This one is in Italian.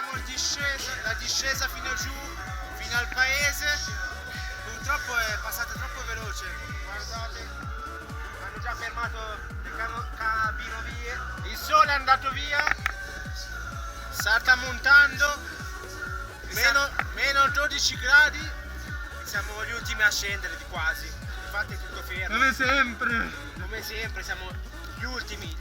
facciamo la discesa fino giù, fino al paese. Purtroppo è passata troppo veloce, guardate, hanno già fermato le cabinovie, il sole è andato via, sta tramontando, meno 12 gradi, siamo gli ultimi a scendere di quasi, infatti è tutto fermo. Come sempre! Come sempre siamo gli ultimi.